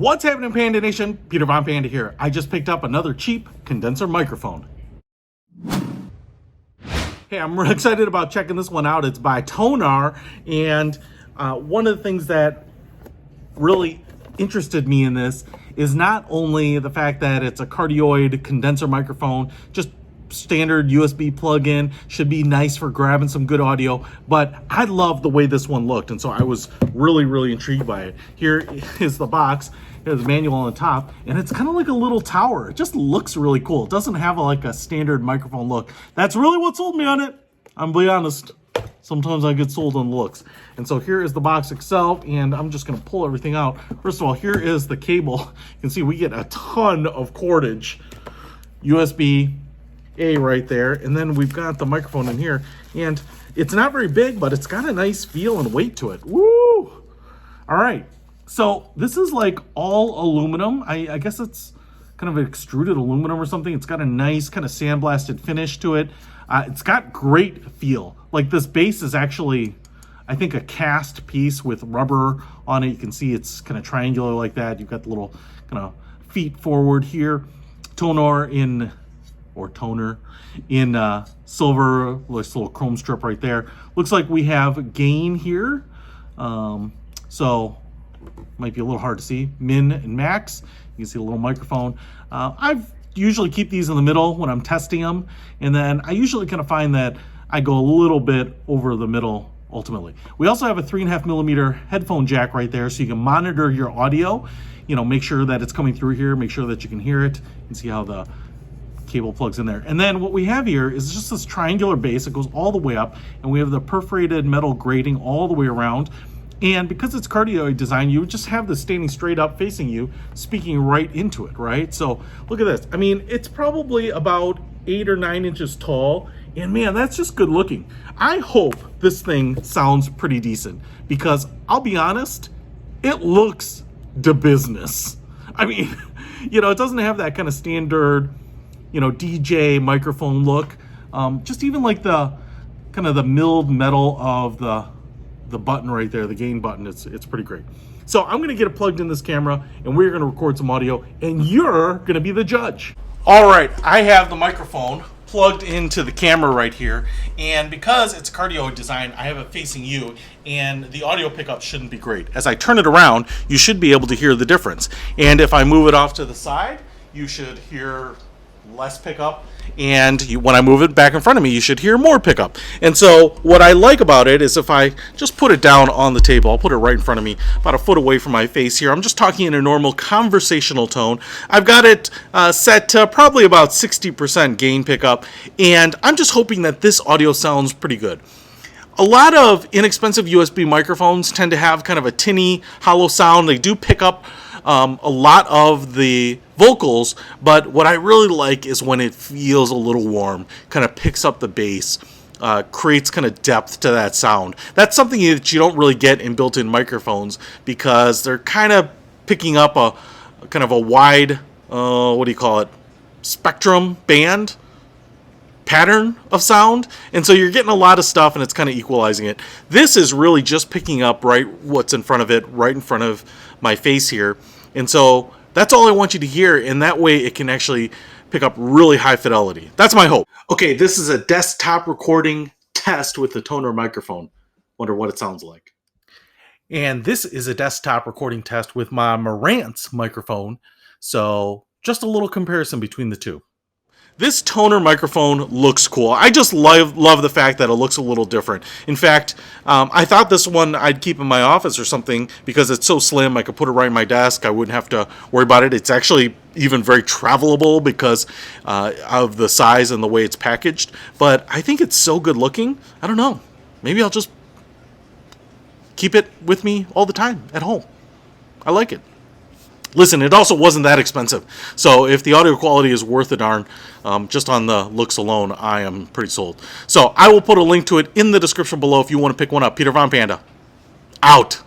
What's happening, Panda Nation? Peter Von Panda here. I just picked up another cheap condenser microphone. Hey, I'm really excited about checking this one out. It's by TONOR, and one of the things that really interested me in this is not only the fact that it's a cardioid condenser microphone, just standard USB plug-in, should be nice for grabbing some good audio, but I love the way this one looked, and so I was really intrigued by it. Here is the box. There's a manual on the top, and it's kind of like a little tower. It just looks really cool. It doesn't have like a standard microphone look. That's really what sold me on it. I'm gonna be honest. Sometimes I get sold on looks. And so here is the box itself, and I'm just gonna pull everything out. First of all, here is the cable. You can see we get a ton of cordage. USB-A right there, and then we've got the microphone in here, and it's not very big, but it's got a nice feel and weight to it. Woo! All right, so this is like all aluminum. I guess it's kind of extruded aluminum or something. It's got a nice kind of sandblasted finish to it. It's got great feel. Like, this base is actually, I think, a cast piece with rubber on it. You can see it's kind of triangular like that. You've got the little kind of feet forward here. TONOR in silver, this little chrome strip right there. Looks like we have gain here. So might be a little hard to see. Min and max. You can see a little microphone. I've usually keep these in the middle when I'm testing them, and then I usually kind of find that I go a little bit over the middle ultimately. We also have a 3.5mm headphone jack right there, so you can monitor your audio, make sure that it's coming through here, make sure that you can hear it, and see how the cable plugs in there. And then what we have here is just this triangular base. It goes all the way up, and we have the perforated metal grating all the way around. And because it's cardioid design, you would just have this standing straight up facing you, speaking right into it, right? So look at this. I mean, it's probably about 8 or 9 inches tall, and man, that's just good looking. I hope this thing sounds pretty decent, because I'll be honest, it looks da business. I mean, it doesn't have that kind of standard, DJ microphone look. Just even like the kind of the milled metal of the button right there, the gain button, it's pretty great. So I'm gonna get it plugged in this camera, and we're gonna record some audio, and you're gonna be the judge. All right, I have the microphone plugged into the camera right here, and because it's cardioid design, I have it facing you, and the audio pickup shouldn't be great. As I turn it around, you should be able to hear the difference. And if I move it off to the side, you should hear less pickup, and when I move it back in front of me, you should hear more pickup. And so what I like about it is if I just put it down on the table, I'll put it right in front of me, about a foot away from my face here. I'm just talking in a normal conversational tone. I've got it set to probably about 60% gain pickup, and I'm just hoping that this audio sounds pretty good. A lot of inexpensive USB microphones tend to have kind of a tinny, hollow sound. They do pick up a lot of the vocals, but what I really like is when it feels a little warm, kind of picks up the bass, creates kind of depth to that sound. That's something that you don't really get in built-in microphones, because they're kind of picking up a kind of a wide, spectrum band pattern of sound, and so you're getting a lot of stuff, and it's kind of equalizing it. This is really just picking up right what's in front of it, right in front of my face here, and so that's all I want you to hear, and that way it can actually pick up really high fidelity. That's my hope. Okay, this is a desktop recording test with the TONOR microphone. Wonder what it sounds like. And this is a desktop recording test with my Marantz microphone, so just a little comparison between the two. This TONOR microphone looks cool. I just love the fact that it looks a little different. In fact, I thought this one I'd keep in my office or something because it's so slim. I could put it right in my desk. I wouldn't have to worry about it. It's actually even very travelable because of the size and the way it's packaged. But I think it's so good looking. I don't know. Maybe I'll just keep it with me all the time at home. I like it. Listen, it also wasn't that expensive, so if the audio quality is worth a darn, just on the looks alone, I am pretty sold. So I will put a link to it in the description below if you want to pick one up. Peter Von Panda, out.